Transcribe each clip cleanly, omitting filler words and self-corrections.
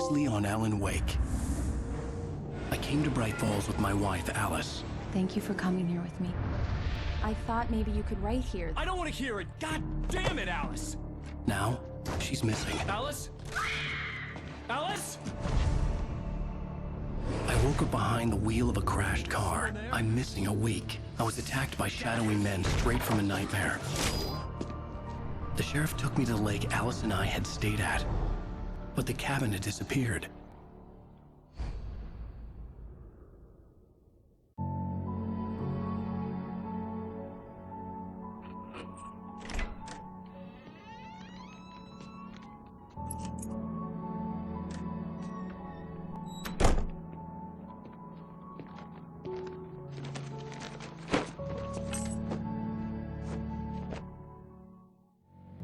previously on Alan Wake. I came to Bright Falls with my wife, Alice. Thank you for coming here with me. I thought maybe you could write here. I don't want to hear it! God damn it, Alice! Now, she's missing. Alice? Alice? I woke up behind the wheel of a crashed car. I'm missing a week. I was attacked by shadowy men straight from a nightmare. The sheriff took me to the lake Alice and I had stayed at, but the cabin had disappeared.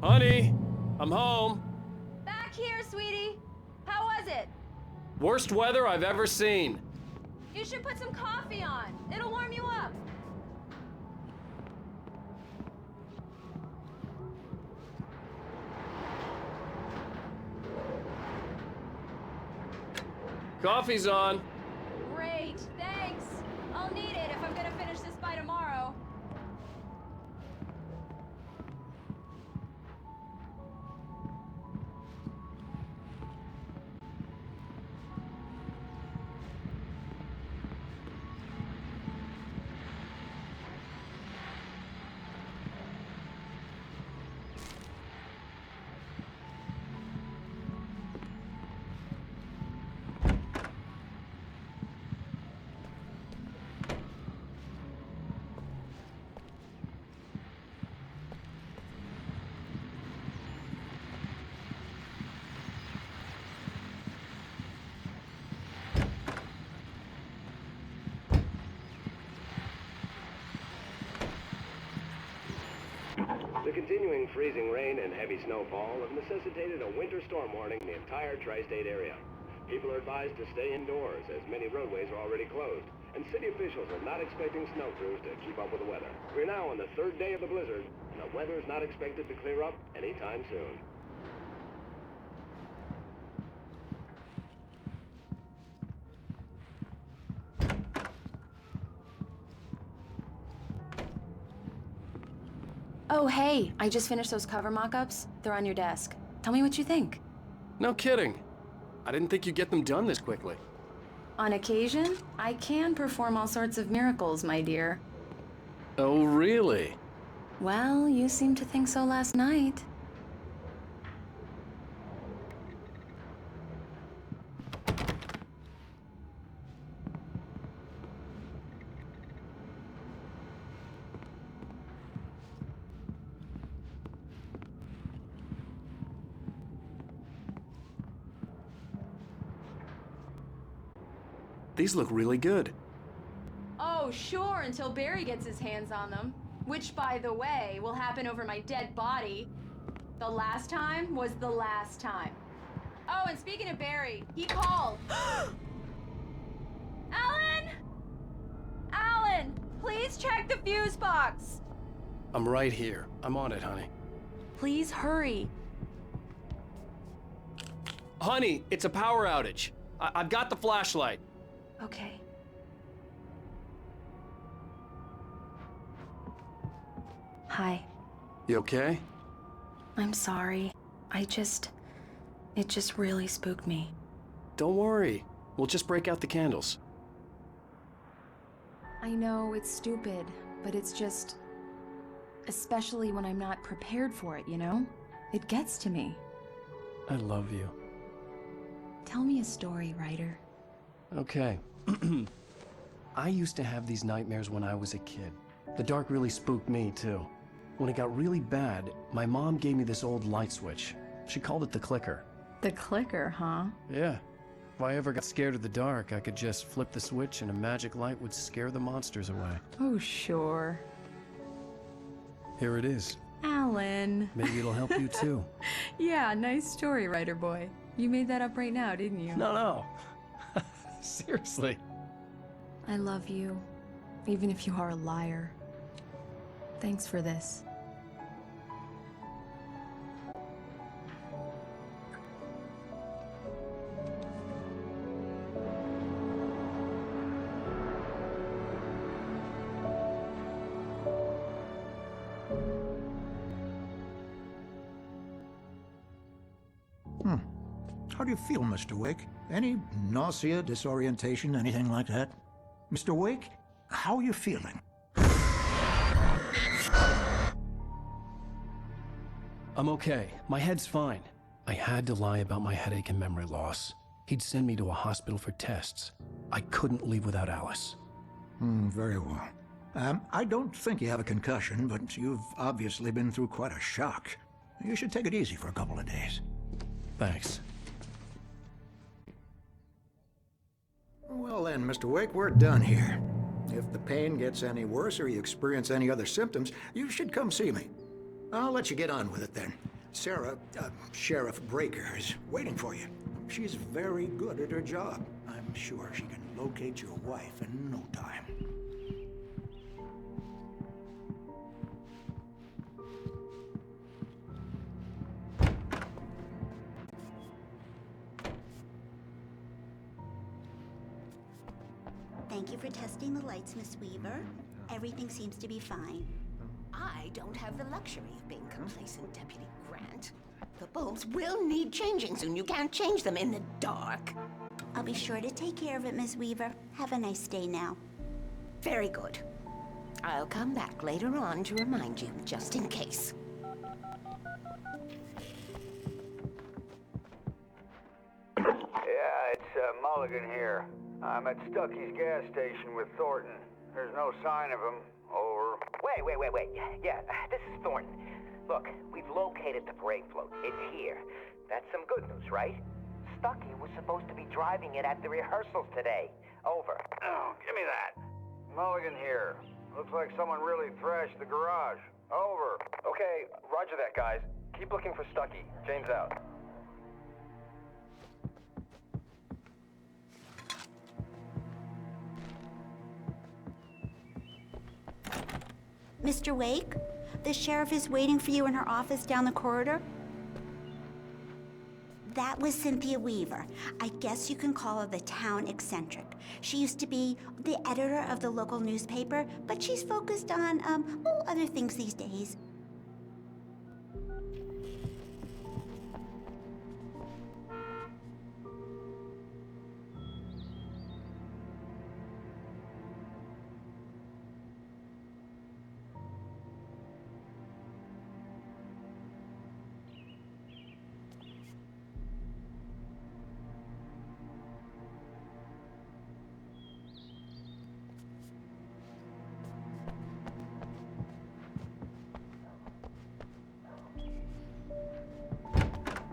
Honey, I'm home. Back here, sweetie. How was it? Worst weather I've ever seen. You should put some coffee on. It'll warm you up. Coffee's on. Great, thanks. I'll need it if I'm gonna finish this by tomorrow. The continuing freezing rain and heavy snowfall have necessitated a winter storm warning in the entire tri-state area. People are advised to stay indoors as many roadways are already closed, and city officials are not expecting snow crews to keep up with the weather. We're now on the third day of the blizzard, and the weather is not expected to clear up anytime soon. Oh, hey, I just finished those cover mock-ups. They're on your desk. Tell me what you think. No kidding. I didn't think you'd get them done this quickly. On occasion, I can perform all sorts of miracles, my dear. Oh, really? Well, you seemed to think so last night. These look really good. Oh, sure, until Barry gets his hands on them. Which, by the way, will happen over my dead body. The last time was the last time. Oh, and speaking of Barry, he called. Alan! Alan, please check the fuse box. I'm right here. I'm on it, honey. Please hurry. Honey, it's a power outage. I've got the flashlight. Okay. Hi. You okay? I'm sorry. It just really spooked me. Don't worry. We'll just break out the candles. I know it's stupid, but it's just... especially when I'm not prepared for it, you know? It gets to me. I love you. Tell me a story, writer. Okay. I used to have these nightmares when I was a kid. The dark really spooked me, too. When it got really bad, my mom gave me this old light switch. She called it the clicker. The clicker, huh? Yeah. If I ever got scared of the dark, I could just flip the switch and a magic light would scare the monsters away. Oh, sure. Here it is. Alan. Maybe it'll help you, too. Yeah, nice story, writer boy. You made that up right now, didn't you? No. Seriously. I love you, even if you are a liar. Thanks for this. How do you feel, Mr. Wake? Any nausea, disorientation, anything like that? Mr. Wake, how are you feeling? I'm okay. My head's fine. I had to lie about my headache and memory loss. He'd send me to a hospital for tests. I couldn't leave without Alice. Very well. I don't think you have a concussion, but you've obviously been through quite a shock. You should take it easy for a couple of days. Thanks. Well then, Mr. Wake, we're done here. If the pain gets any worse or you experience any other symptoms, you should come see me. I'll let you get on with it then. Sarah, Sheriff Breaker, is waiting for you. She's very good at her job. I'm sure she can locate your wife in no time. Thank you for testing the lights, Miss Weaver. Everything seems to be fine. I don't have the luxury of being complacent, Deputy Grant. The bulbs will need changing soon. You can't change them in the dark. I'll be sure to take care of it, Miss Weaver. Have a nice day now. Very good. I'll come back later on to remind you, just in case. Yeah, it's Mulligan here. I'm at Stucky's gas station with Thornton. There's no sign of him. Over. Wait. Yeah, this is Thornton. Look, we've located the parade float. It's here. That's some good news, right? Stucky was supposed to be driving it at the rehearsals today. Over. Oh, give me that. Mulligan here. Looks like someone really thrashed the garage. Over. Okay, roger that, guys. Keep looking for Stucky. Jane's out. Mr. Wake, the sheriff is waiting for you in her office down the corridor. That was Cynthia Weaver. I guess you can call her the town eccentric. She used to be the editor of the local newspaper, but she's focused on, other things these days.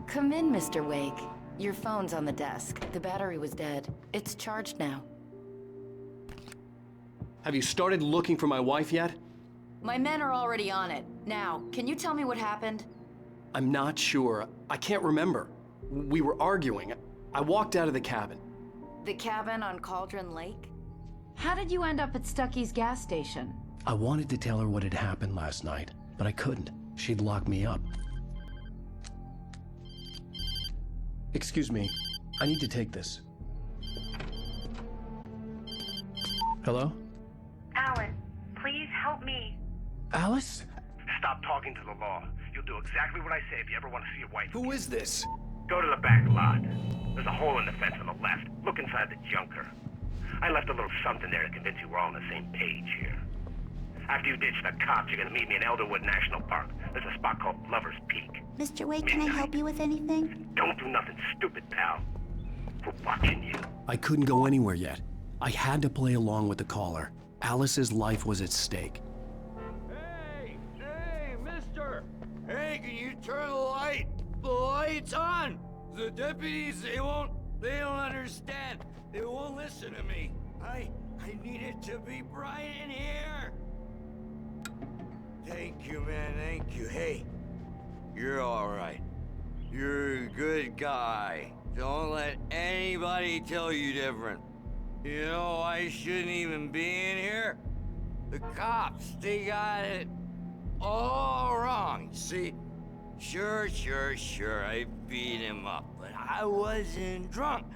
Come in, Mr. Wake. Your phone's on the desk. The battery was dead. It's charged now. Have you started looking for my wife yet? My men are already on it. Now, can you tell me what happened? I'm not sure. I can't remember. We were arguing. I walked out of the cabin. The cabin on Cauldron Lake? How did you end up at Stucky's gas station? I wanted to tell her what had happened last night, but I couldn't. She'd lock me up. Excuse me. I need to take this. Hello? Alan, please help me. Alice? Stop talking to the law. You'll do exactly what I say if you ever want to see your wife. Who is this? Go to the back lot. There's a hole in the fence on the left. Look inside the junker. I left a little something there to convince you we're all on the same page here. After you ditch the cops, you're gonna meet me in Elderwood National Park. There's a spot called Lover's Peak. Mr. Wake, can I help you with anything? Don't do nothing stupid, pal. We're watching you. I couldn't go anywhere yet. I had to play along with the caller. Alice's life was at stake. Hey, mister! Hey, can you turn the light? The light's on! The deputies, they don't understand. They won't listen to me. I need it to be bright in here. Thank you, man, thank you. Hey, you're all right. You're a good guy. Don't let anybody tell you different. You know, I shouldn't even be in here. The cops, they got it all wrong. See, sure, I beat him up, but I wasn't drunk.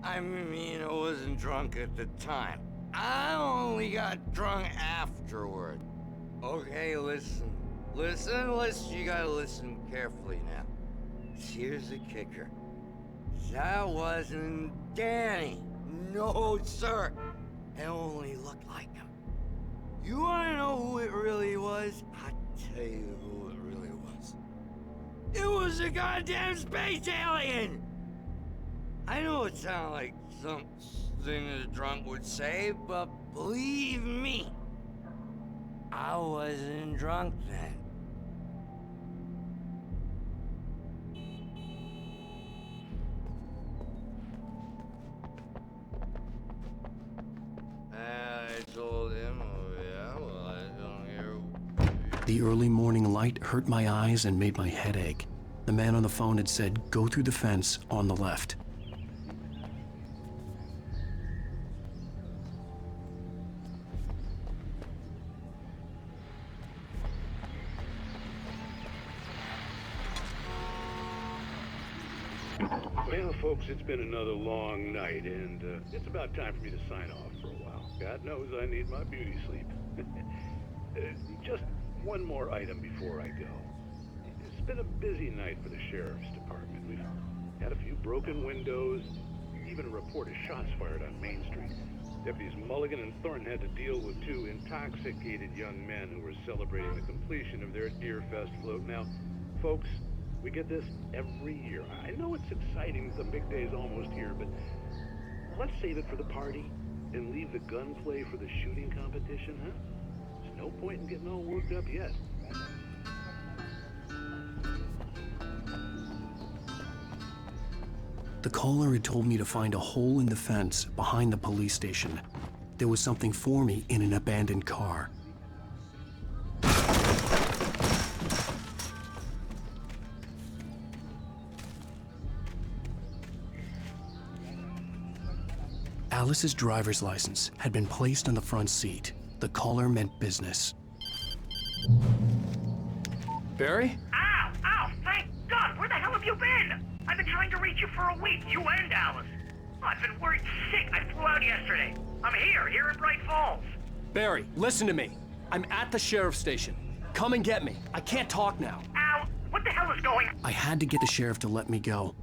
I mean, I wasn't drunk at the time. I only got drunk afterward. Okay, listen. You gotta listen carefully now. Here's the kicker. That wasn't Danny. No, sir. It only looked like him. You wanna know who it really was? I'll tell you who it really was. It was a goddamn space alien! I know it sounds like something a drunk would say, but believe me, I wasn't drunk then. I told him, oh yeah, well, I don't hear. The early morning light hurt my eyes and made my head ache. The man on the phone had said, go through the fence on the left. Well, folks, it's been another long night, and it's about time for me to sign off for a while. God knows I need my beauty sleep. Just one more item before I go. It's been a busy night for the Sheriff's Department. We've had a few broken windows, even a report of shots fired on Main Street. Deputies Mulligan and Thornton had to deal with two intoxicated young men who were celebrating the completion of their Deer Fest float. Now, folks, we get this every year. I know it's exciting, the big day's almost here, but let's save it for the party and leave the gunplay for the shooting competition, huh? There's no point in getting all worked up yet. The caller had told me to find a hole in the fence behind the police station. There was something for me in an abandoned car. Alice's driver's license had been placed on the front seat. The caller meant business. Barry? Ow! Ow! Thank God! Where the hell have you been? I've been trying to reach you for a week, you and Alice. Oh, I've been worried sick. I flew out yesterday. I'm here in Bright Falls. Barry, listen to me. I'm at the sheriff's station. Come and get me. I can't talk now. Ow! What the hell is going on? I had to get the sheriff to let me go.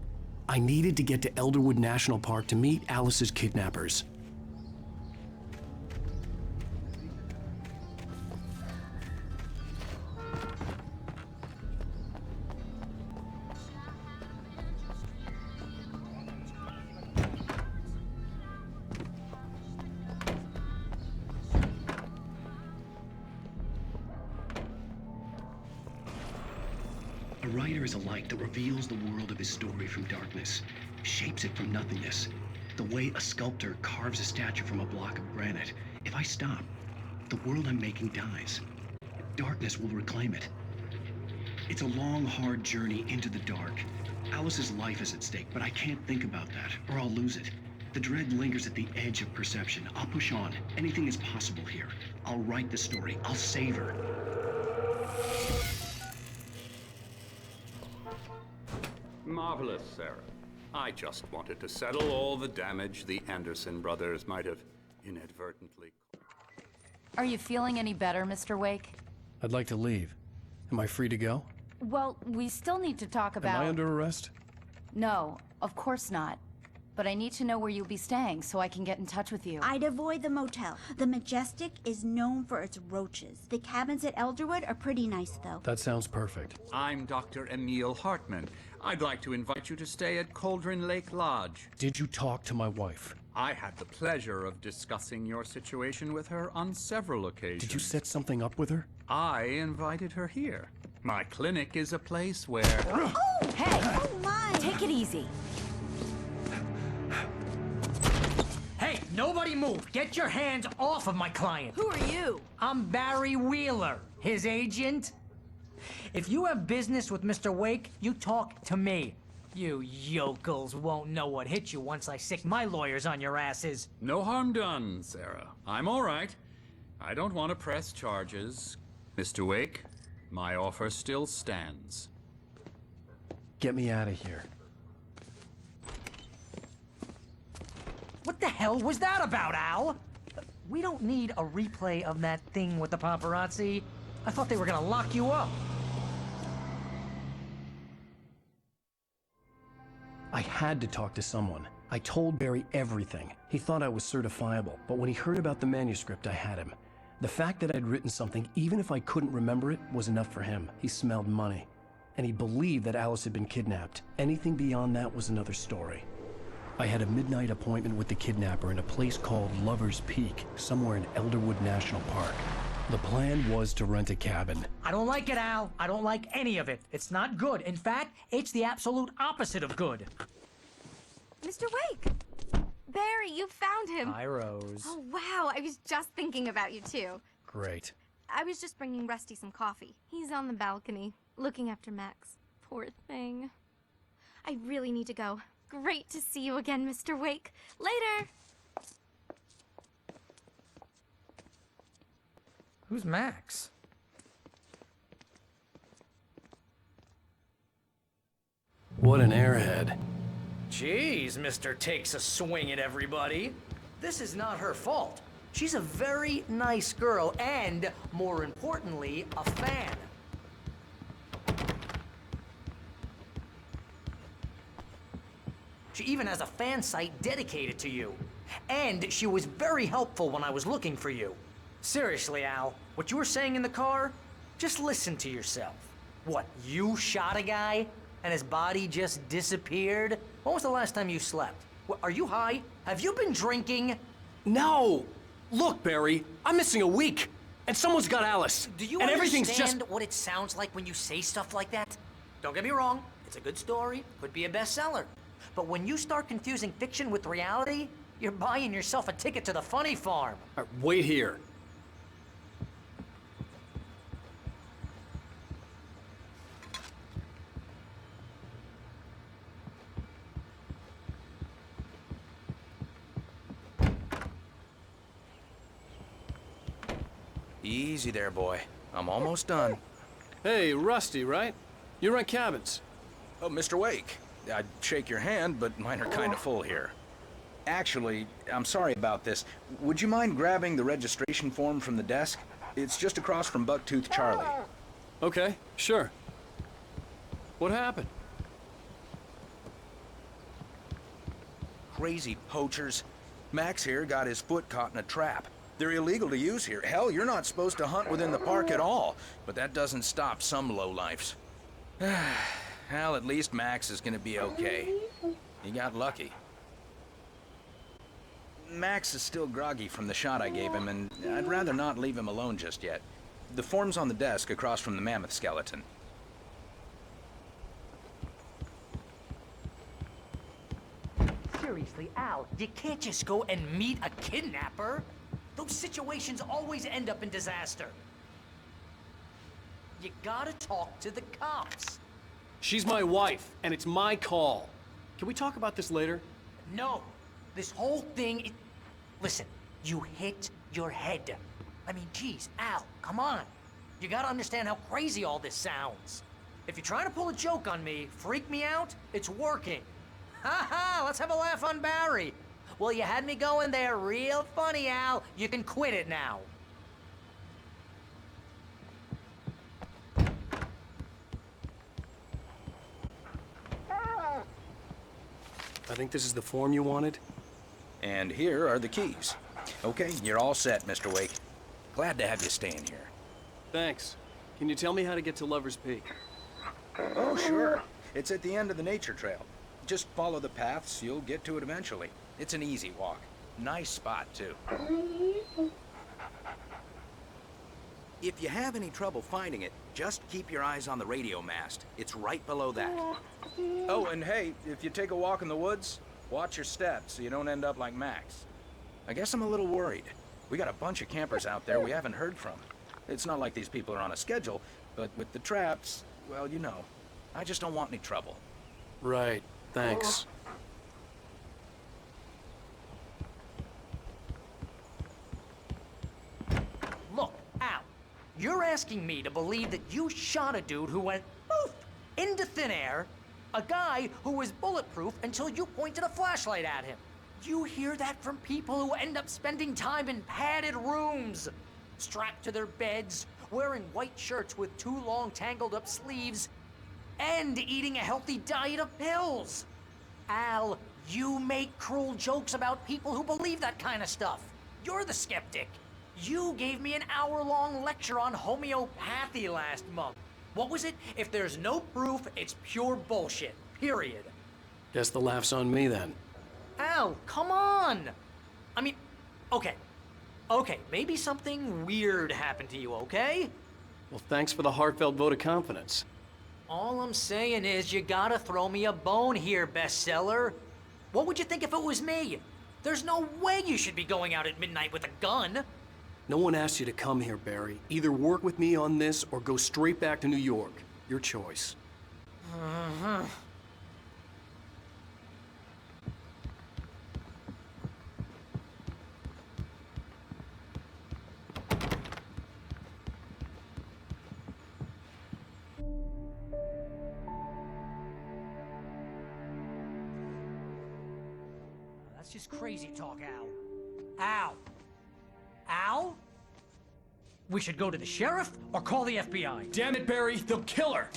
I needed to get to Elderwood National Park to meet Alice's kidnappers. A writer is a light that reveals the world of his story from darkness, shapes it from nothingness. The way a sculptor carves a statue from a block of granite. If I stop, the world I'm making dies. Darkness will reclaim it. It's a long, hard journey into the dark. Alice's life is at stake, but I can't think about that, or I'll lose it. The dread lingers at the edge of perception. I'll push on. Anything is possible here. I'll write the story. I'll save her. Marvelous, Sarah. I just wanted to settle all the damage the Anderson brothers might have inadvertently... Are you feeling any better, Mr. Wake? I'd like to leave. Am I free to go? Well, we still need to talk about... Am I under arrest? No, of course not. But I need to know where you'll be staying so I can get in touch with you. I'd avoid the motel. The Majestic is known for its roaches. The cabins at Elderwood are pretty nice, though. That sounds perfect. I'm Dr. Emil Hartman. I'd like to invite you to stay at Cauldron Lake Lodge. Did you talk to my wife? I had the pleasure of discussing your situation with her on several occasions. Did you set something up with her? I invited her here. My clinic is a place where... Oh! Hey! Oh, my! Take it easy. Hey, nobody move! Get your hands off of my client! Who are you? I'm Barry Wheeler, his agent. If you have business with Mr. Wake, you talk to me. You yokels won't know what hit you once I sick my lawyers on your asses. No harm done, Sarah. I'm all right. I don't want to press charges. Mr. Wake, my offer still stands. Get me out of here. What the hell was that about, Al? We don't need a replay of that thing with the paparazzi. I thought they were gonna lock you up. I had to talk to someone. I told Barry everything. He thought I was certifiable, but when he heard about the manuscript, I had him. The fact that I'd written something, even if I couldn't remember it, was enough for him. He smelled money. And he believed that Alice had been kidnapped. Anything beyond that was another story. I had a midnight appointment with the kidnapper in a place called Lover's Peak, somewhere in Elderwood National Park. The plan was to rent a cabin. I don't like it, Al. I don't like any of it. It's not good. In fact, it's the absolute opposite of good. Mr. Wake! Barry, you found him! Hi, Rose. Oh, wow. I was just thinking about you, too. Great. I was just bringing Rusty some coffee. He's on the balcony, looking after Max. Poor thing. I really need to go. Great to see you again, Mr. Wake. Later! Who's Max? What an airhead. Jeez, Mr. Takes a swing at everybody. This is not her fault. She's a very nice girl and, more importantly, a fan. She even has a fan site dedicated to you. And she was very helpful when I was looking for you. Seriously, Al, what you were saying in the car, just listen to yourself. What, you shot a guy and his body just disappeared? When was the last time you slept? What, are you high? Have you been drinking? No! Look, Barry, I'm missing a week, and someone's got Alice. Do you and understand everything's just... what it sounds like when you say stuff like that? Don't get me wrong, it's a good story, could be a bestseller. But when you start confusing fiction with reality, you're buying yourself a ticket to the funny farm. All right, wait here. Easy there, boy. I'm almost done. Hey, Rusty, right? You rent cabins. Oh, Mr. Wake. I'd shake your hand, but mine are kind of full here. Actually, I'm sorry about this. Would you mind grabbing the registration form from the desk? It's just across from Bucktooth Charlie. Okay, sure. What happened? Crazy poachers. Max here got his foot caught in a trap. They're illegal to use here. Hell, you're not supposed to hunt within the park at all. But that doesn't stop some lowlifes. Well, at least Max is gonna be okay. He got lucky. Max is still groggy from the shot I gave him, and I'd rather not leave him alone just yet. The form's on the desk across from the mammoth skeleton. Seriously, Al, you can't just go and meet a kidnapper. Those situations always end up in disaster. You gotta talk to the cops. She's my wife, and it's my call. Can we talk about this later? No. This whole thing, listen, you hit your head. I mean, geez, Al, come on. You gotta understand how crazy all this sounds. If you're trying to pull a joke on me, freak me out, it's working. Ha ha, let's have a laugh on Barry. Well, you had me going there real funny, Al. You can quit it now. I think this is the form you wanted. And here are the keys. Okay, you're all set, Mr. Wake. Glad to have you staying here. Thanks. Can you tell me how to get to Lover's Peak? Oh, sure. It's at the end of the nature trail. Just follow the paths, you'll get to it eventually. It's an easy walk. Nice spot, too. If you have any trouble finding it, just keep your eyes on the radio mast. It's right below that. Oh, and hey, if you take a walk in the woods, watch your steps so you don't end up like Max. I guess I'm a little worried. We got a bunch of campers out there we haven't heard from. It's not like these people are on a schedule, but with the traps, well, you know, I just don't want any trouble. Right. Thanks. Look, Al, you're asking me to believe that you shot a dude who went poof into thin air, a guy who was bulletproof until you pointed a flashlight at him. You hear that from people who end up spending time in padded rooms, strapped to their beds, wearing white shirts with too long tangled up sleeves, and eating a healthy diet of pills. Al, you make cruel jokes about people who believe that kind of stuff. You're the skeptic. You gave me an hour-long lecture on homeopathy last month. What was it? If there's no proof, it's pure bullshit. Period. Guess the laugh's on me then. Al, come on! I mean, okay. Okay, maybe something weird happened to you, okay? Well, thanks for the heartfelt vote of confidence. All I'm saying is you gotta throw me a bone here, bestseller. What would you think if it was me? There's no way you should be going out at midnight with a gun. No one asked you to come here, Barry. Either work with me on this or go straight back to New York. Your choice. That's just crazy talk, Al. Al! Al? We should go to the sheriff or call the FBI. Damn it, Barry, they'll kill her!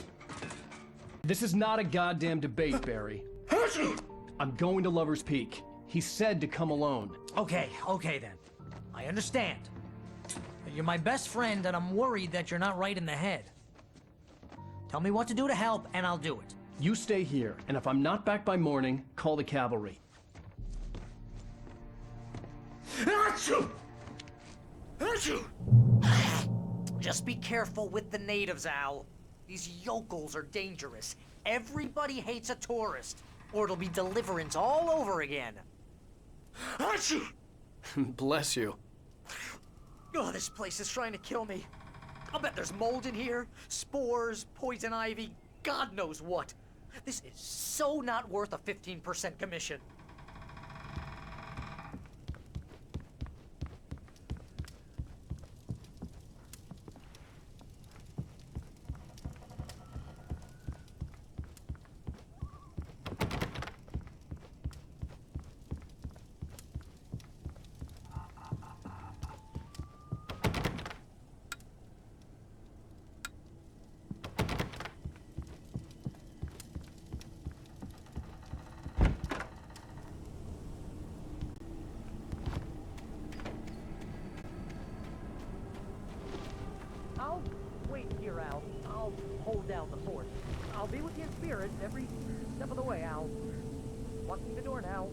This is not a goddamn debate, Barry. I'm going to Lover's Peak. He said to come alone. Okay then. I understand. But you're my best friend and I'm worried that you're not right in the head. Tell me what to do to help and I'll do it. You stay here, and if I'm not back by morning, call the cavalry. Just be careful with the natives, Al. These yokels are dangerous. Everybody hates a tourist, or it'll be Deliverance all over again. Bless you. Oh, this place is trying to kill me. I'll bet there's mold in here, spores, poison ivy, God knows what. This is so not worth a 15% commission. I'll wait here, Al. I'll hold down the fort. I'll be with you in spirit every step of the way, Al. Locking the door now.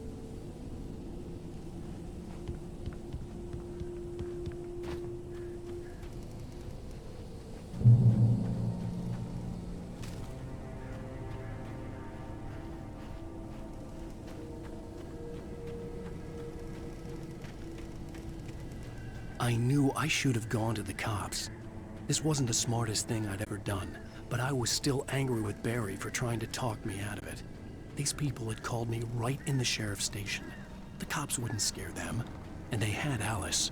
I knew I should have gone to the cops. This wasn't the smartest thing I'd ever done, but I was still angry with Barry for trying to talk me out of it. These people had called me right in the sheriff's station. The cops wouldn't scare them, and they had Alice.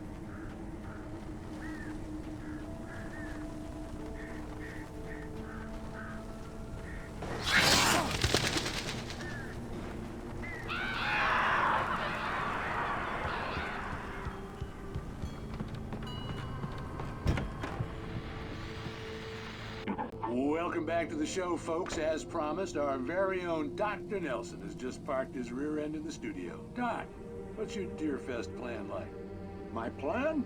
Welcome back to the show, folks. As promised, our very own Dr. Nelson has just parked his rear end in the studio. Doc, what's your Deerfest plan like? My plan?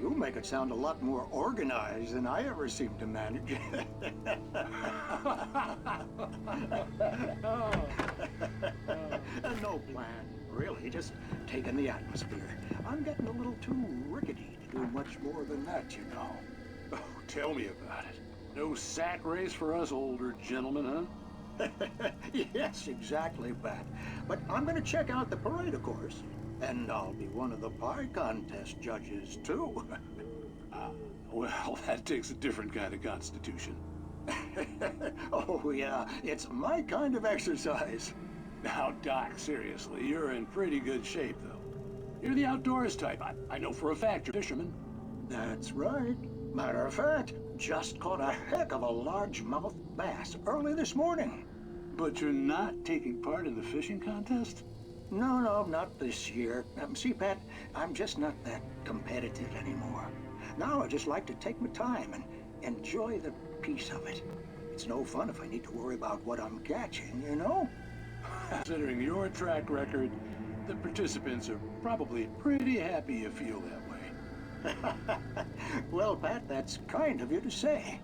You make it sound a lot more organized than I ever seem to manage. No plan, really. Just taking the atmosphere. I'm getting a little too rickety to do much more than that, you know. Oh, tell me about it. No sack race for us older gentlemen, huh? Yes, exactly, Pat. But I'm going to check out the parade, of course. And I'll be one of the pie contest judges, too. Well, that takes a different kind of constitution. Oh, yeah. It's my kind of exercise. Now, Doc, seriously, you're in pretty good shape, though. You're the outdoors type. I know for a fact you're a fisherman. That's right. Matter of fact, just caught a heck of a largemouth bass early this morning. But you're not taking part in the fishing contest? No, not this year. See, Pat, I'm just not that competitive anymore. Now I just like to take my time and enjoy the peace of it. It's no fun if I need to worry about what I'm catching, you know? Considering your track record, the participants are probably pretty happy you feel that way. Well, Pat, that's kind of you to say.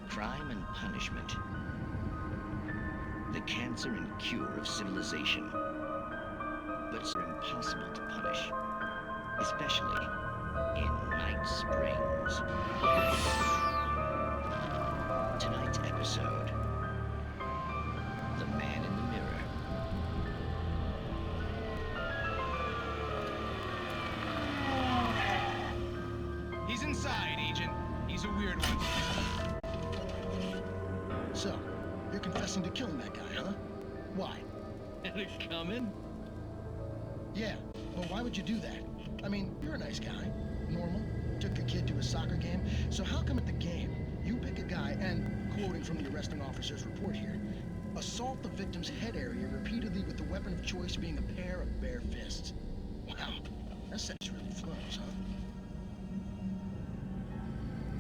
Crime and punishment. The cancer and cure of civilization. But it's impossible to punish, especially in Night Springs. Tonight's episode, The Man in the Mirror. He's inside, Agent. He's a weird one. So, you're confessing to killing that guy, huh? Why? And it's coming? Yeah, but why would you do that? I mean, you're a nice guy. Normal. Took a kid to a soccer game. So how come at the game, you pick a guy and, quoting from the arresting officer's report here, assault the victim's head area repeatedly with the weapon of choice being a pair of bare fists? Wow, that sex really flows, huh?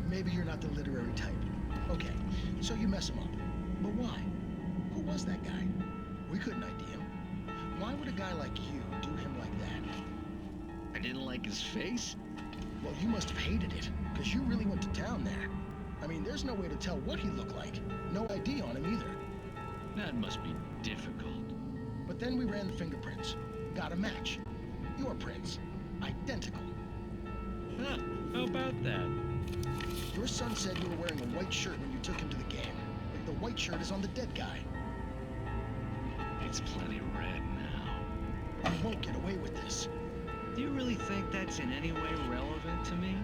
Maybe you're not the literary type. Okay, so you mess him up. But why? Who was that guy? We couldn't ID him. Why would a guy like you do him like that? I didn't like his face? Well, you must have hated it, because you really went to town there. I mean, there's no way to tell what he looked like. No ID on him either. That must be difficult. But then we ran the fingerprints. Got a match. Your prints. Identical. Huh, how about that? Your son said you were wearing a white shirt when you took him to the game. The white shirt is on the dead guy. It's plenty red now. You won't get away with this. Do you really think that's in any way relevant to me?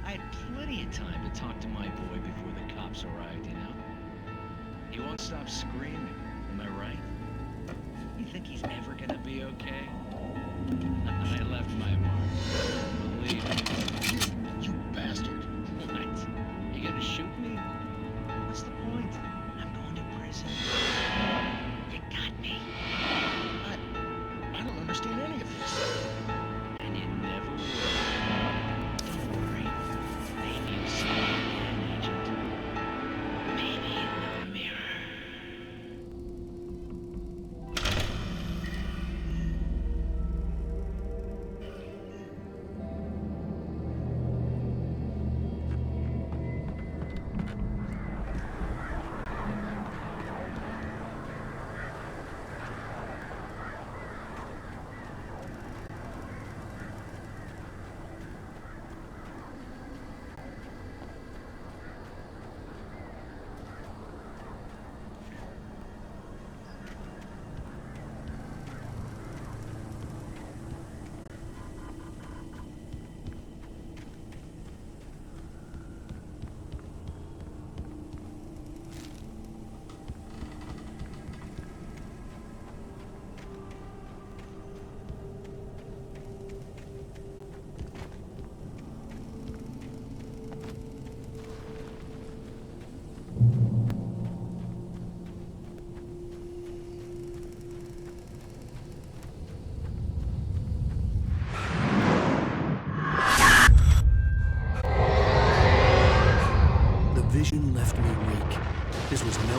I had plenty of time to talk to my boy before the cops arrived, you know? He won't stop screaming, am I right? You think he's ever gonna be okay? I left my mark. Believe me. You bastard. What? You gonna shoot me? What's the point? I'm going to prison. You got me. I don't understand any of this. And you never will. Don't worry. Maybe you'll see me again, Agent. Maybe in the mirror.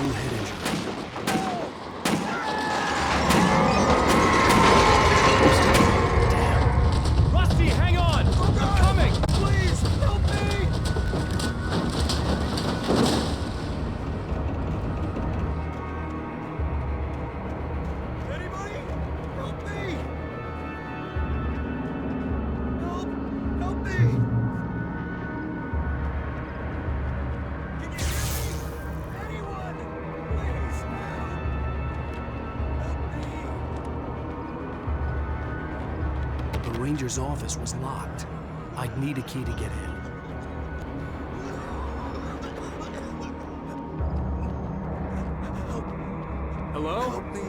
true head injury. Rusty, hang on! I'm coming! Please, help me! Anybody? Help me! Help me! Can you hear me? Anyone? Please, help! The ranger's office was locked. I'd need a key to get in. Hello? Help me!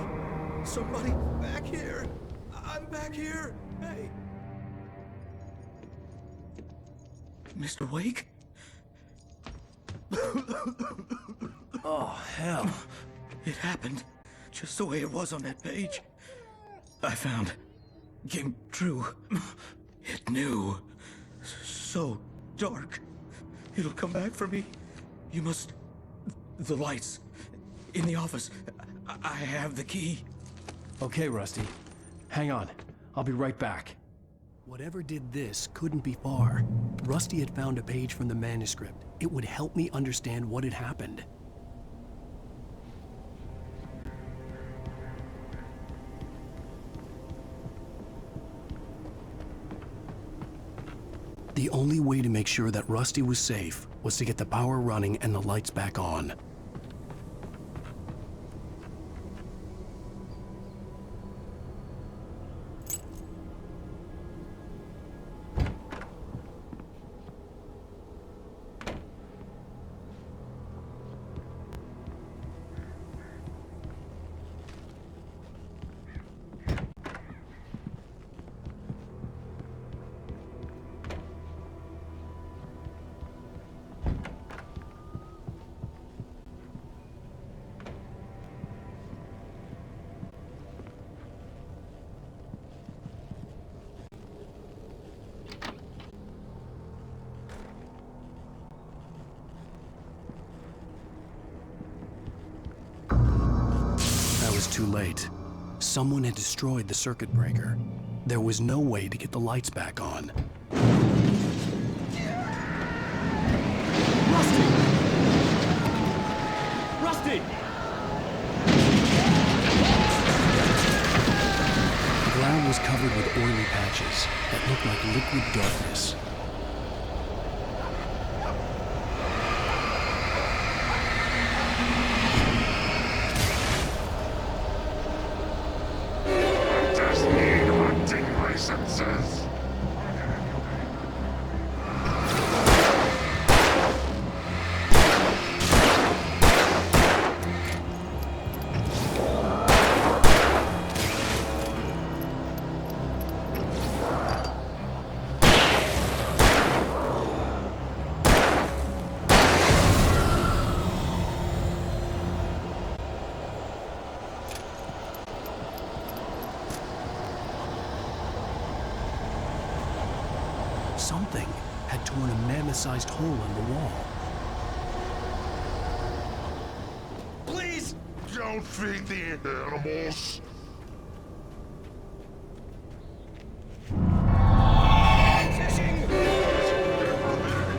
Somebody back here! I'm back here! Hey! Mr. Wake? Oh, hell. It happened just the way it was on that page. I found. Came true. It knew. So dark. It'll come back for me. You must... The lights. In the office. I have the key. Okay, Rusty. Hang on. I'll be right back. Whatever did this couldn't be far. Rusty had found a page from the manuscript. It would help me understand what had happened. The only way to make sure that Rusty was safe was to get the power running and the lights back on. Too late. Someone had destroyed the circuit breaker. There was no way to get the lights back on. Rusty! Rusty! The ground was covered with oily patches that looked like liquid darkness. Something had torn a mammoth-sized hole in the wall. Please don't feed the animals. Fishing!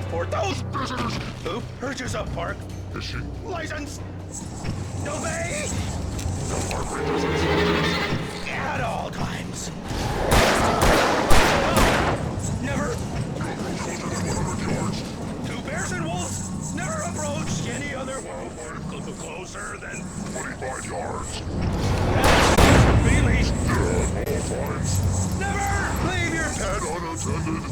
For those visitors who purchase a park fishing license, obey at all times. Never. 2 bears and wolves never approach any other wildlife closer than 25 yards. Really? Yeah, all times. Never leave your Pet unattended.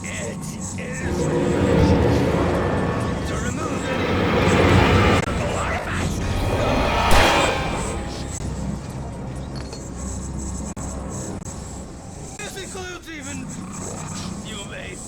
It is to remove any artifacts. This includes even you, babe.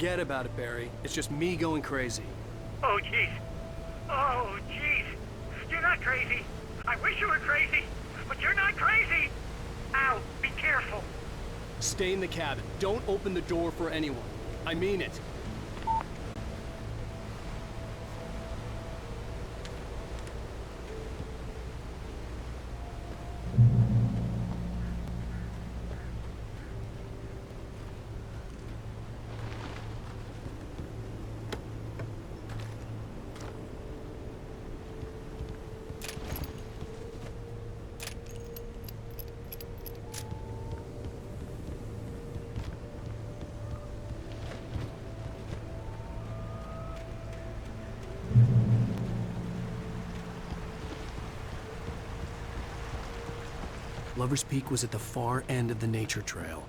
Forget about it, Barry. It's just me going crazy. Oh, jeez. Oh, jeez. You're not crazy. I wish you were crazy, but you're not crazy. Ow, be careful. Stay in the cabin. Don't open the door for anyone. I mean it. Lover's Peak was at the far end of the nature trail.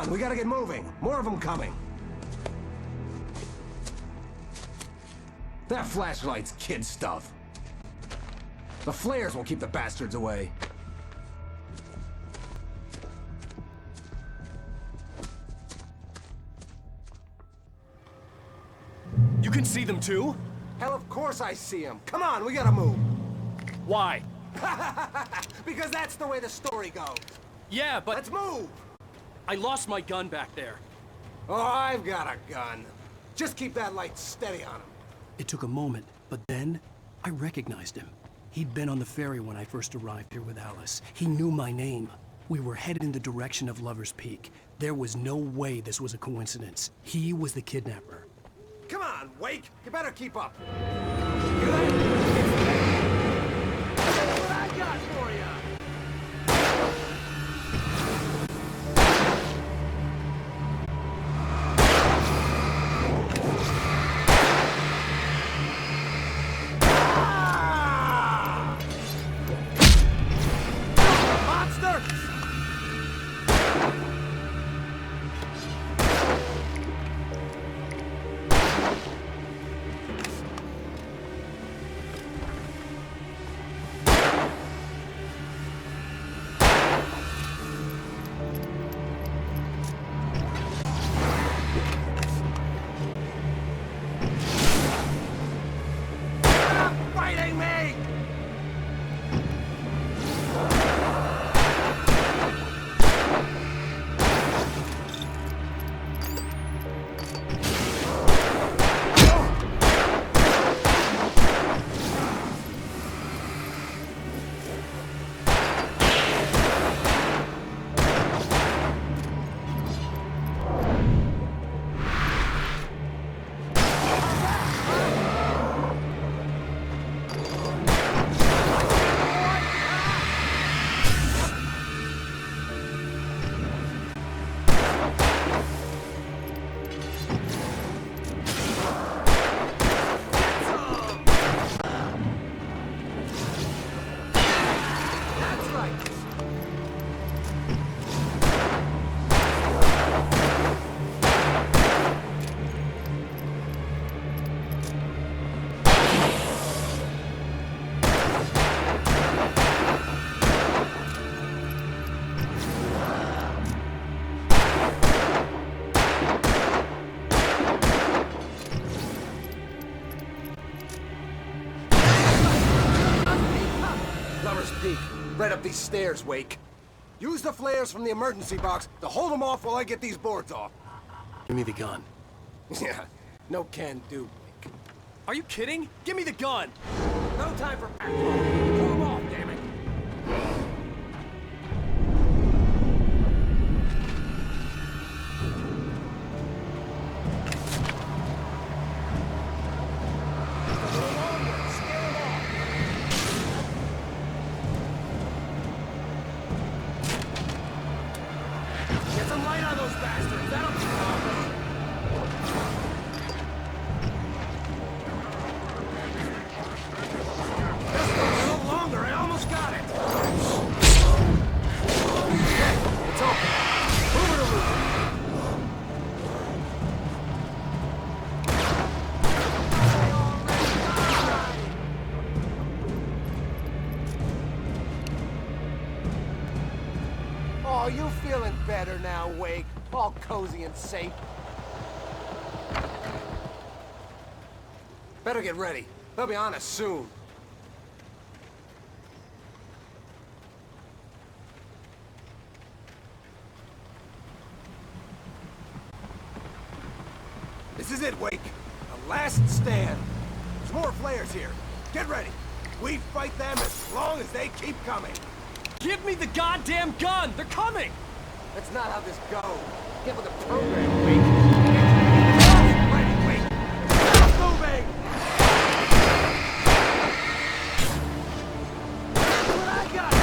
on, we gotta get moving. More of them coming. That flashlight's kid stuff. The flares will keep the bastards away. You can see them too? Hell, of course I see them. Come on, we gotta move. Why? Because that's the way the story goes. Yeah, but... Let's move! I lost my gun back there. Oh, I've got a gun. Just keep that light steady on him. It took a moment, but then I recognized him. He'd been on the ferry when I first arrived here with Alice. He knew my name. We were headed in the direction of Lover's Peak. There was no way this was a coincidence. He was the kidnapper. Come on, Wake! You better keep up. What I got for you? Right up these stairs, Wake. Use the flares from the emergency box to hold them off while I get these boards off. Give me the gun. Yeah, no can do, Wake. Are you kidding? Give me the gun! No time for back talk. Pull them off, damn it. Get some light on those bastards. That'll keep them off. Just a little longer. I almost got it. Okay, it's open. Move it or lose it. Oh, you feeling better now, Wake? All cozy and safe. Better get ready. They'll be on us soon. This is it, Wake. The last stand. There's more flares here. Get ready. We fight them as long as they keep coming. Give me the goddamn gun! They're coming! That's not how this goes. Get with the program, Wake. Ready, Wake. Stop moving! That's what I got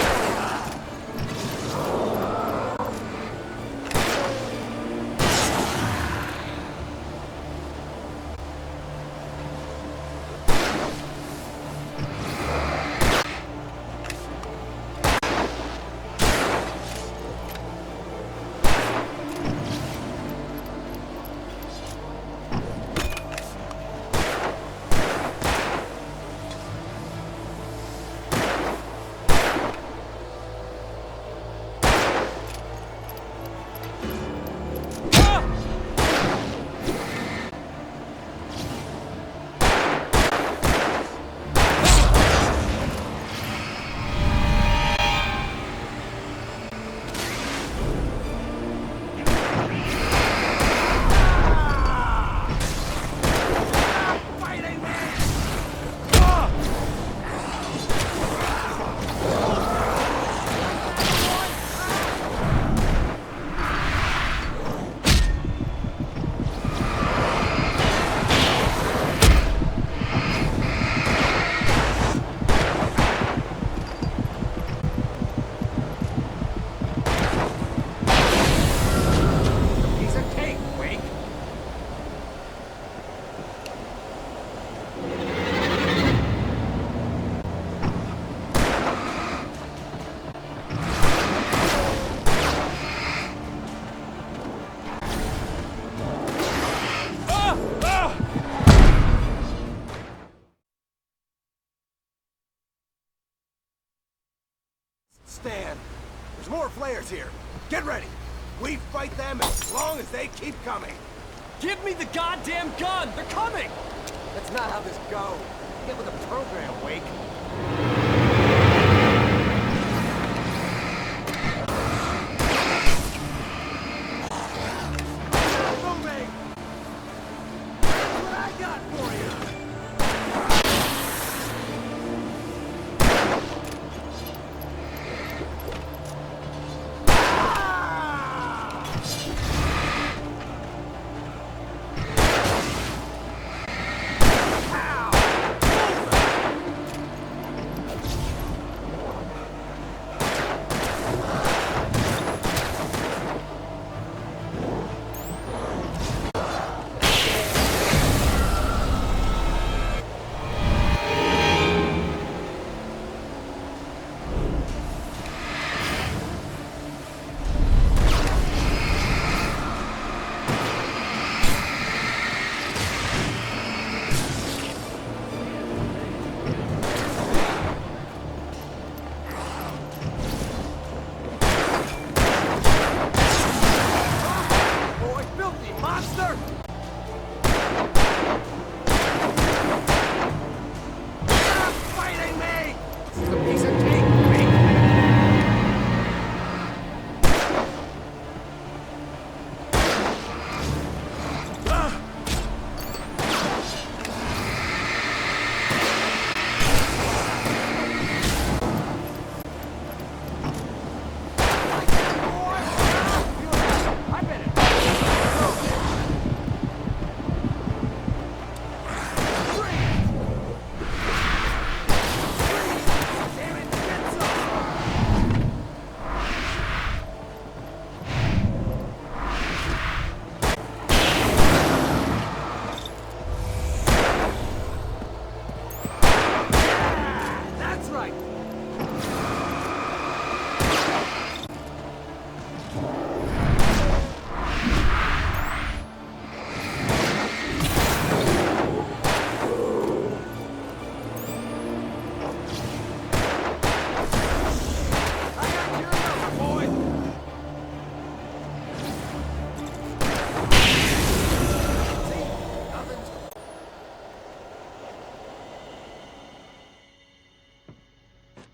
stand. There's more flares here. Get ready. We fight them as long as they keep coming. Give me the goddamn gun! They're coming! That's not how this goes. Get with the program, Wake. Moving! That's what I got for you!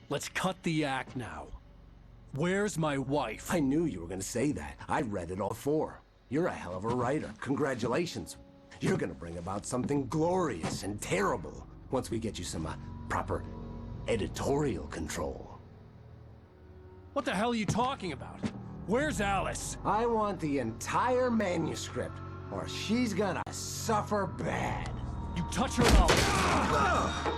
Let's cut the act now. Where's my wife? I knew you were gonna say that. I read it all before. You're a hell of a writer. Congratulations. You're gonna bring about something glorious and terrible once we get you some proper editorial control. What the hell are you talking about? Where's Alice? I want the entire manuscript, or she's gonna suffer bad. You touch her and I'll...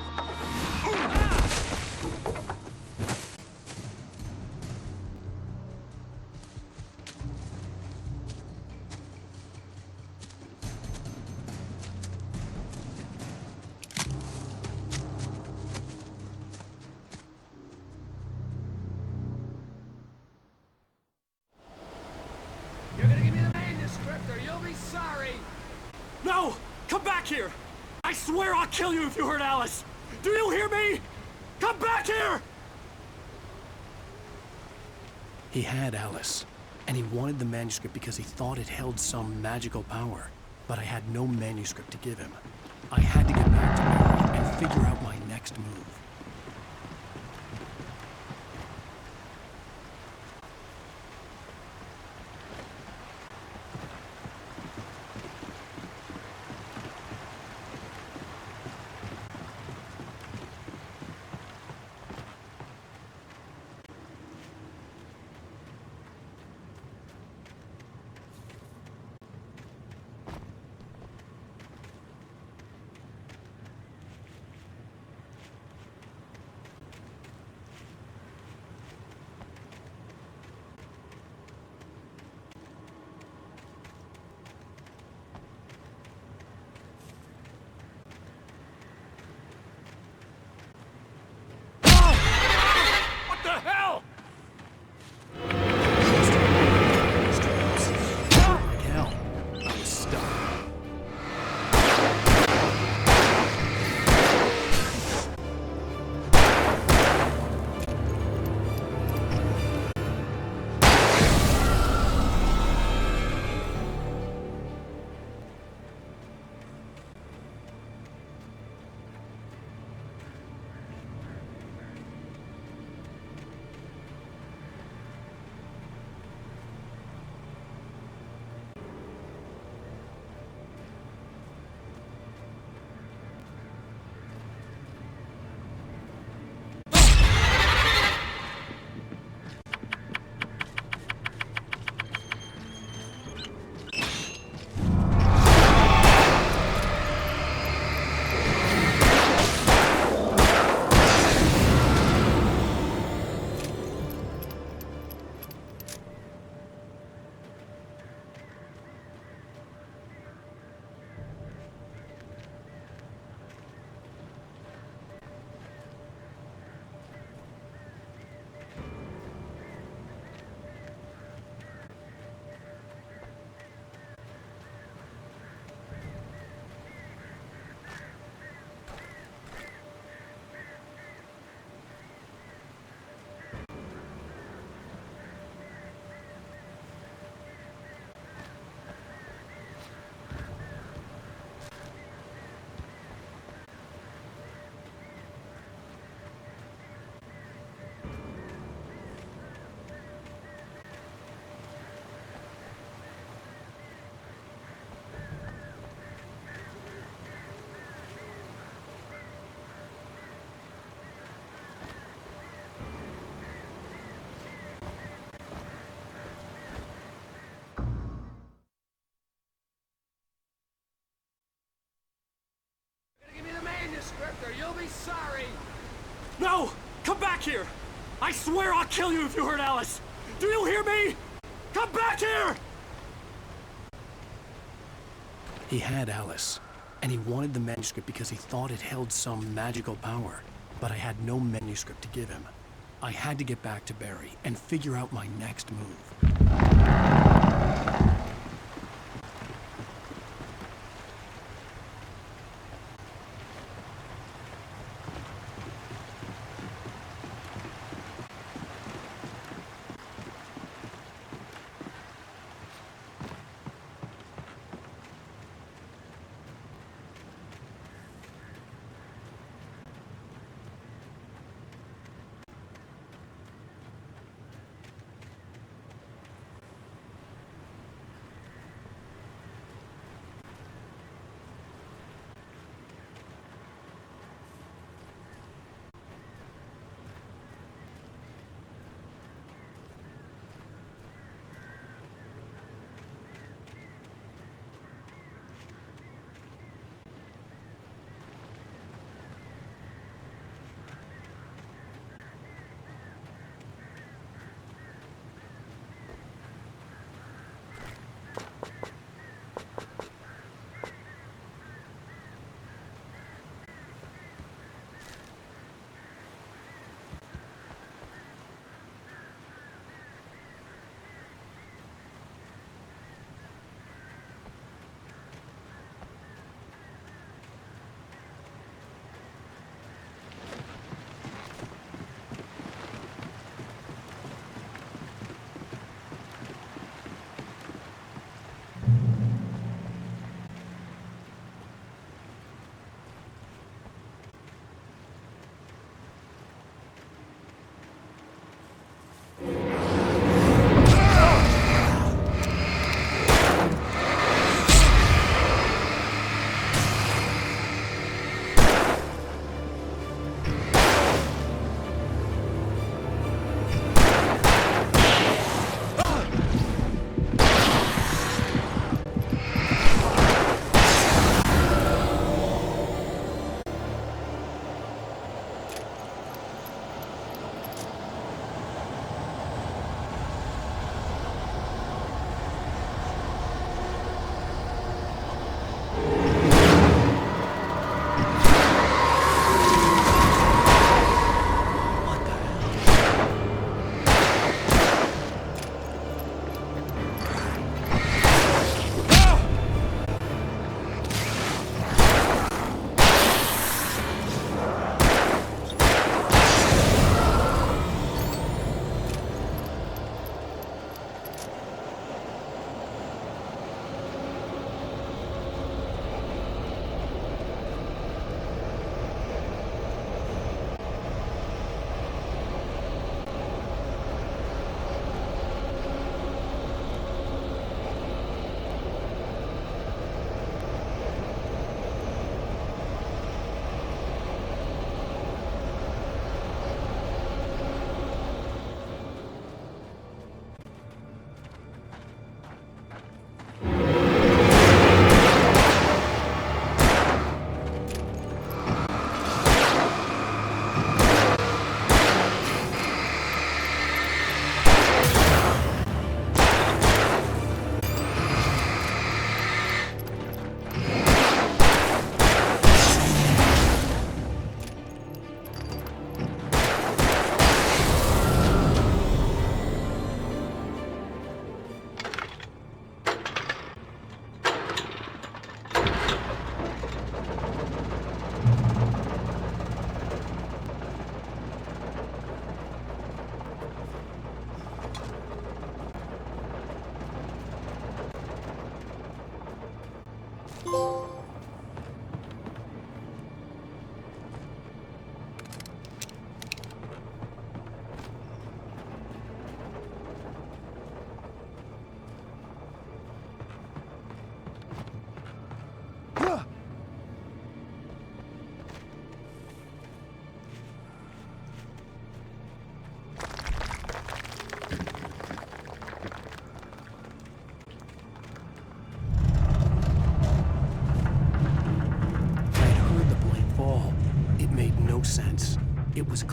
You're gonna give me the manuscript or you'll be sorry! No! Come back here! I swear I'll kill you if you hurt Alice! Do you hear me? Come back here! He had Alice, and he wanted the manuscript because he thought it held some magical power. But I had no manuscript to give him. I had to get back to Mary and figure out my next move. here! I swear I'll kill you if you hurt Alice! Do you hear me? Come back here! He had Alice, and he wanted the manuscript because he thought it held some magical power. But I had no manuscript to give him. I had to get back to Barry and figure out my next move.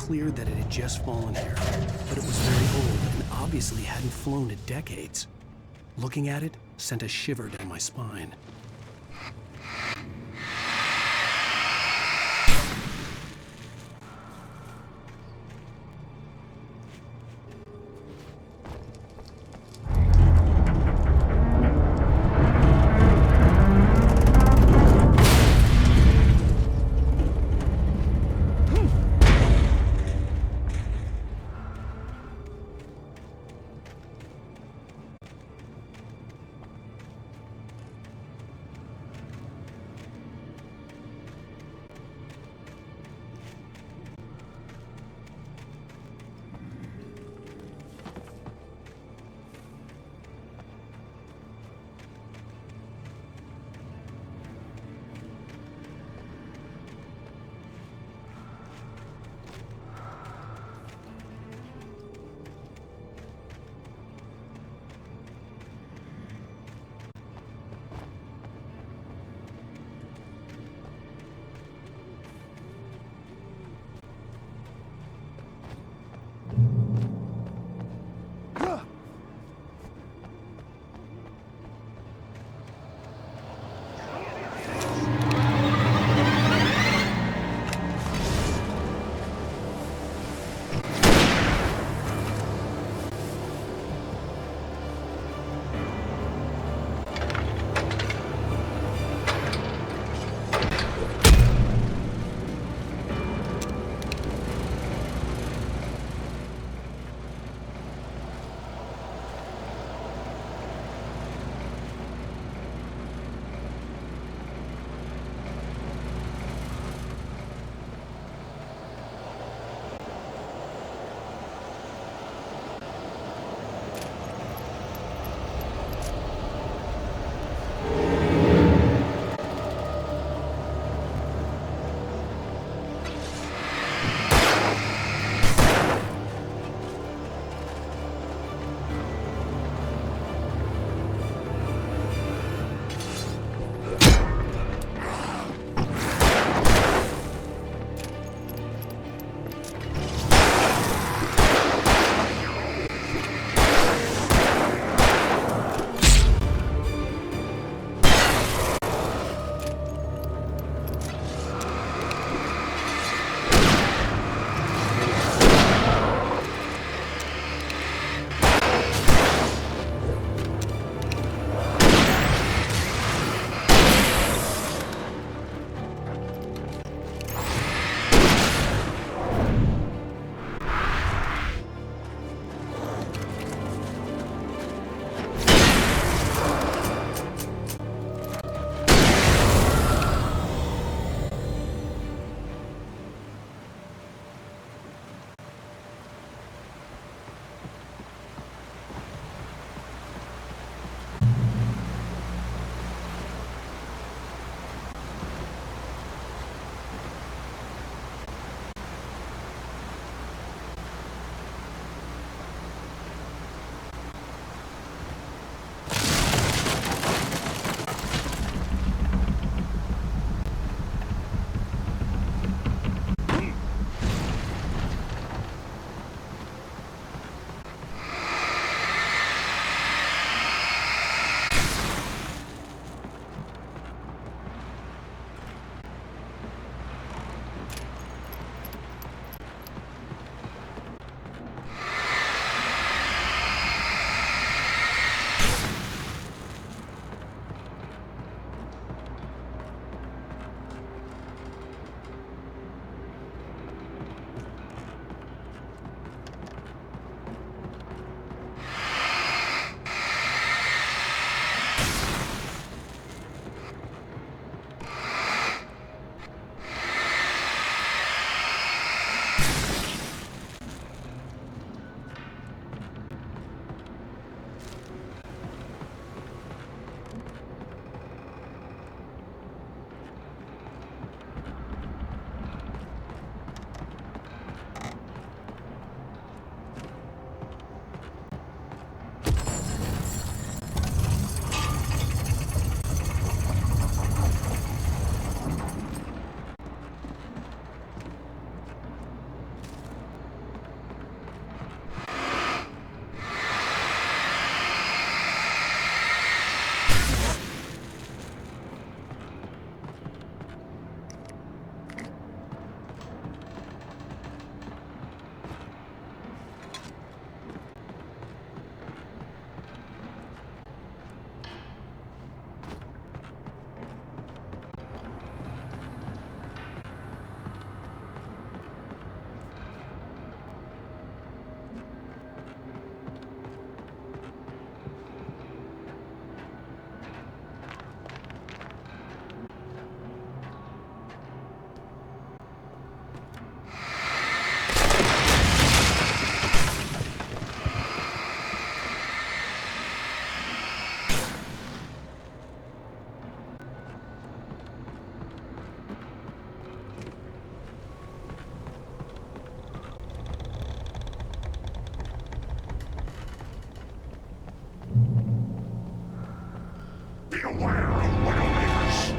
clear that it had just fallen here, but it was very old and obviously hadn't flown in decades. Looking at it sent a shiver down my spine. aware of Widowmakers.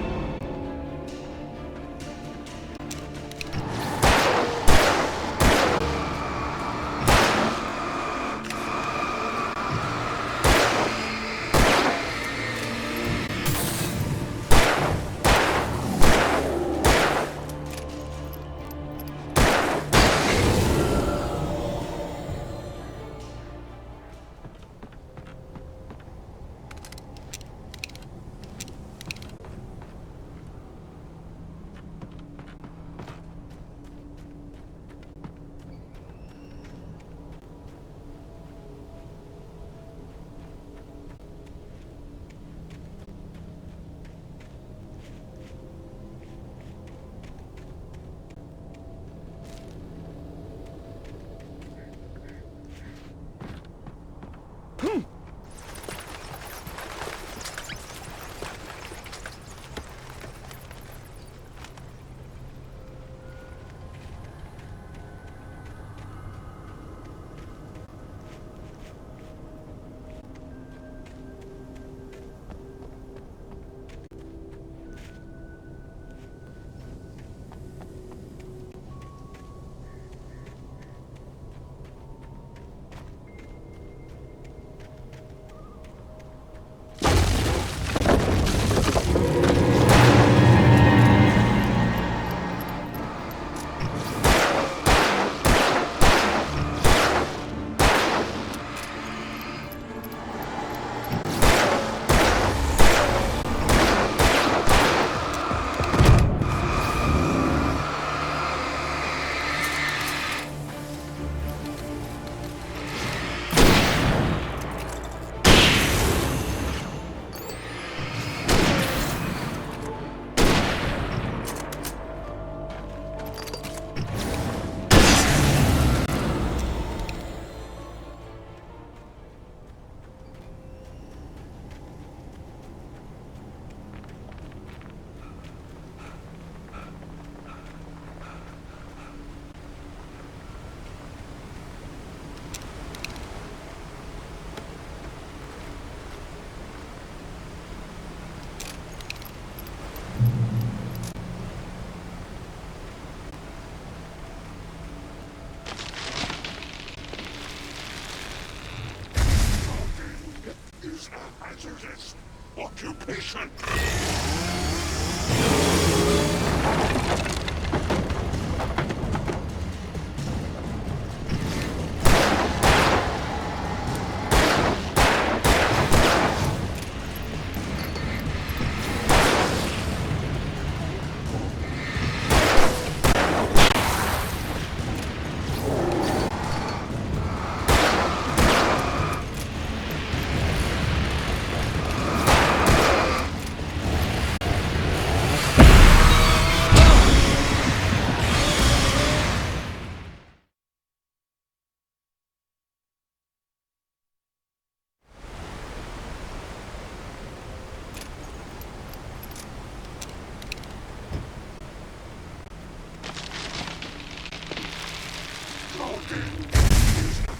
Hazardous occupation.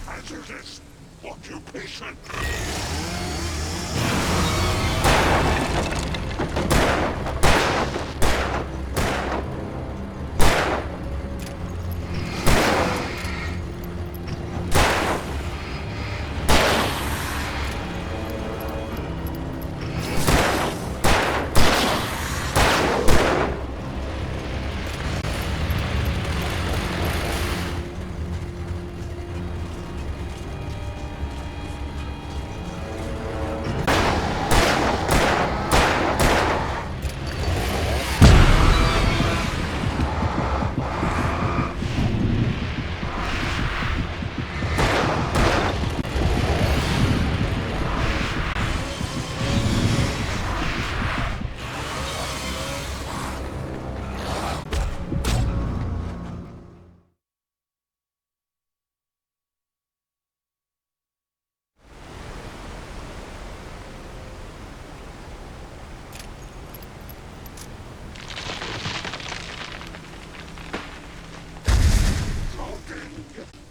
Hazardous occupation.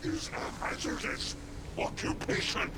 Is a hazardous occupation.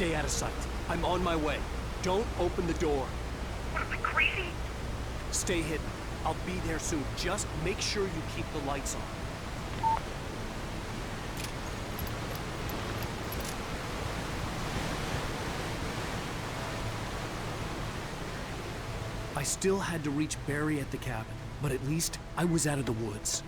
Stay out of sight. I'm on my way. Don't open the door. What, am I crazy? Stay hidden. I'll be there soon. Just make sure you keep the lights on. I still had to reach Barry at the cabin, but at least I was out of the woods.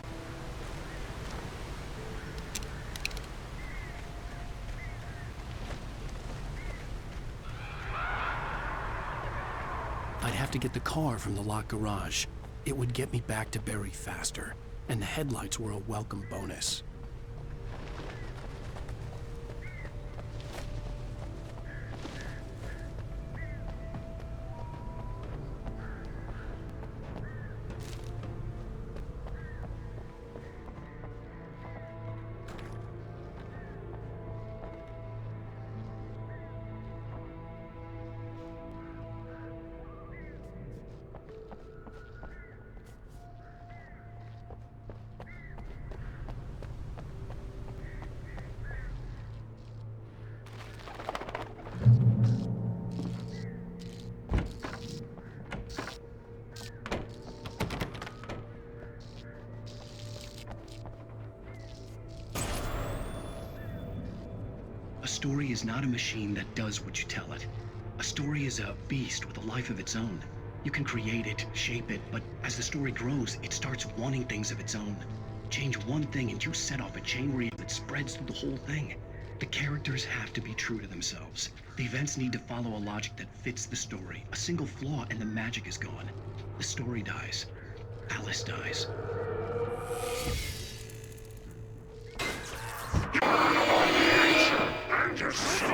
I'd have to get the car from the locked garage. It would get me back to Barry faster, and the headlights were a welcome bonus. A story is not a machine that does what you tell it. A story is a beast with a life of its own. You can create it, shape it, but as the story grows, it starts wanting things of its own. Change one thing and you set off a chain reaction that spreads through the whole thing. The characters have to be true to themselves. The events need to follow a logic that fits the story. A single flaw and the magic is gone. The story dies. Alice dies. And your soul.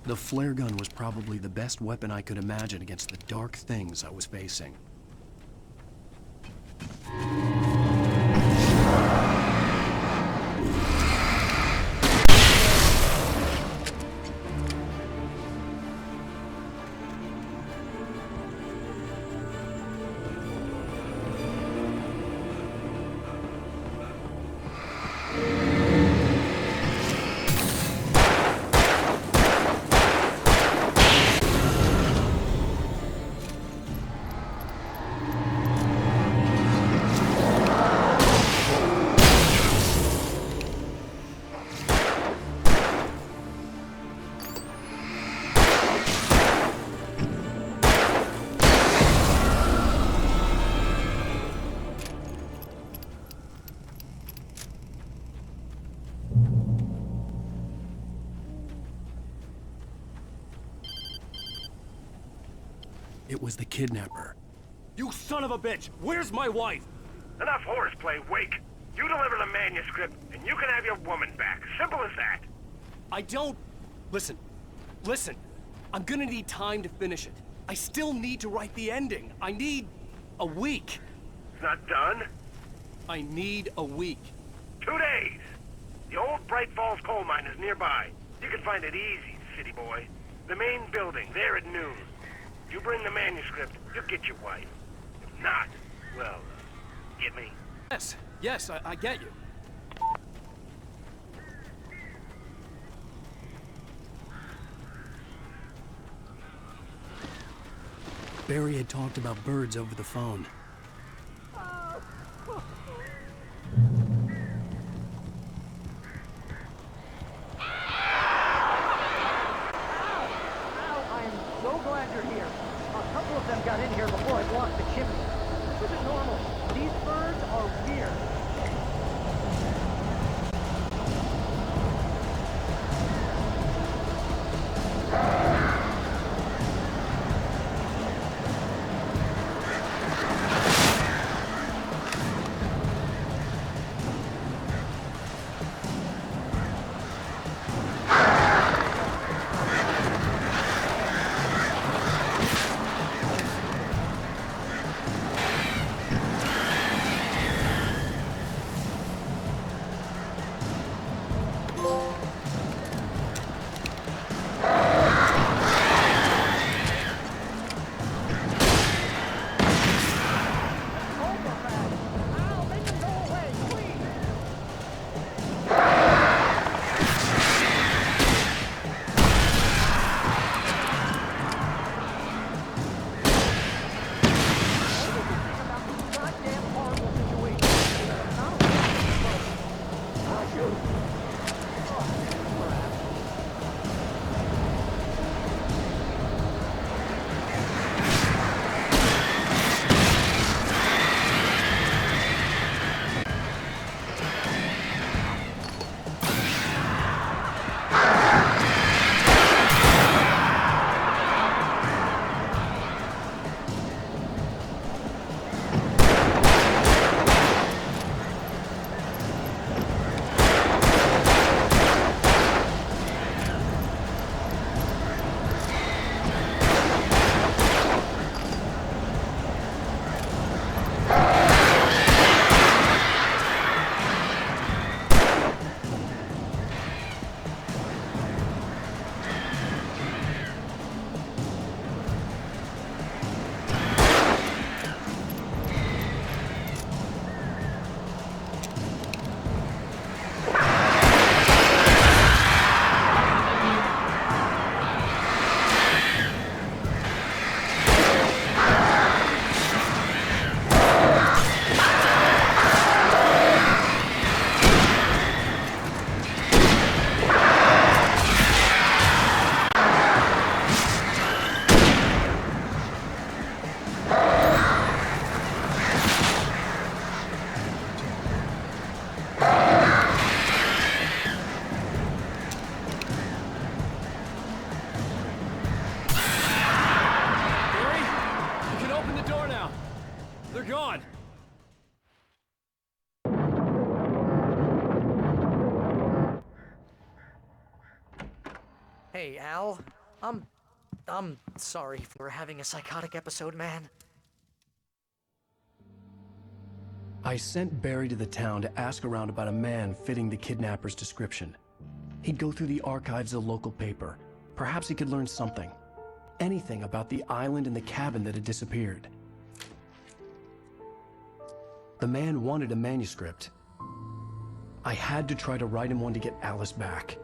The flare gun was probably the best weapon I could imagine against the dark things I was facing. It was the kidnapper. You son of a bitch! Where's my wife? Enough horseplay, Wake. You deliver the manuscript, and you can have your woman back. Simple as that. I don't... Listen. I'm gonna need time to finish it. I still need to write the ending. I need a week. It's not done? I need a week. 2 days. The old Bright Falls coal mine is nearby. You can find it easy, city boy. The main building, there at noon. You bring the manuscript, you'll get your wife. If not, well, get me? Yes, I get you. Barry had talked about birds over the phone. I'm so glad you're here. A couple of them got in here before I blocked the chimney. This isn't normal. These birds are weird. They're gone! Hey, Al. I'm sorry if we're having a psychotic episode, man. I sent Barry to the town to ask around about a man fitting the kidnapper's description. He'd go through the archives of the local paper. Perhaps he could learn something. Anything about the island and the cabin that had disappeared. The man wanted a manuscript. I had to try to write him one to get Alice back.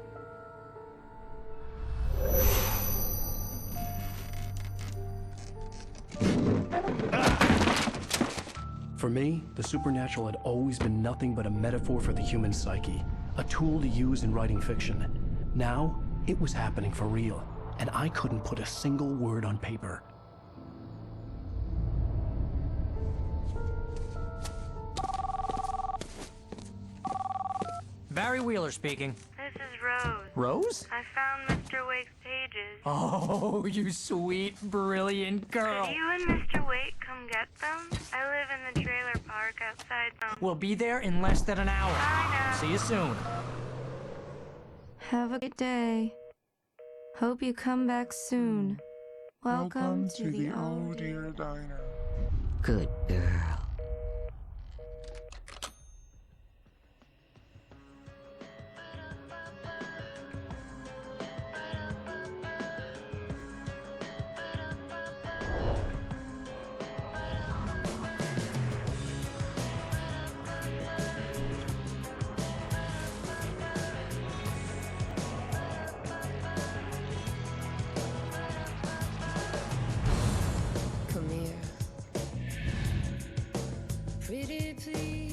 For me, the supernatural had always been nothing but a metaphor for the human psyche, a tool to use in writing fiction. Now, it was happening for real, and I couldn't put a single word on paper. Barry Wheeler speaking. This is Rose. Rose? I found Mr. Wake's pages. Oh, you sweet, brilliant girl. Could you and Mr. Wake come get them? I live in the trailer park outside town. We'll be there in less than an hour. Bye now. See you soon. Have a good day. Hope you come back soon. Welcome to the Oh Dear Diner. Good girl. Come here. Pretty please.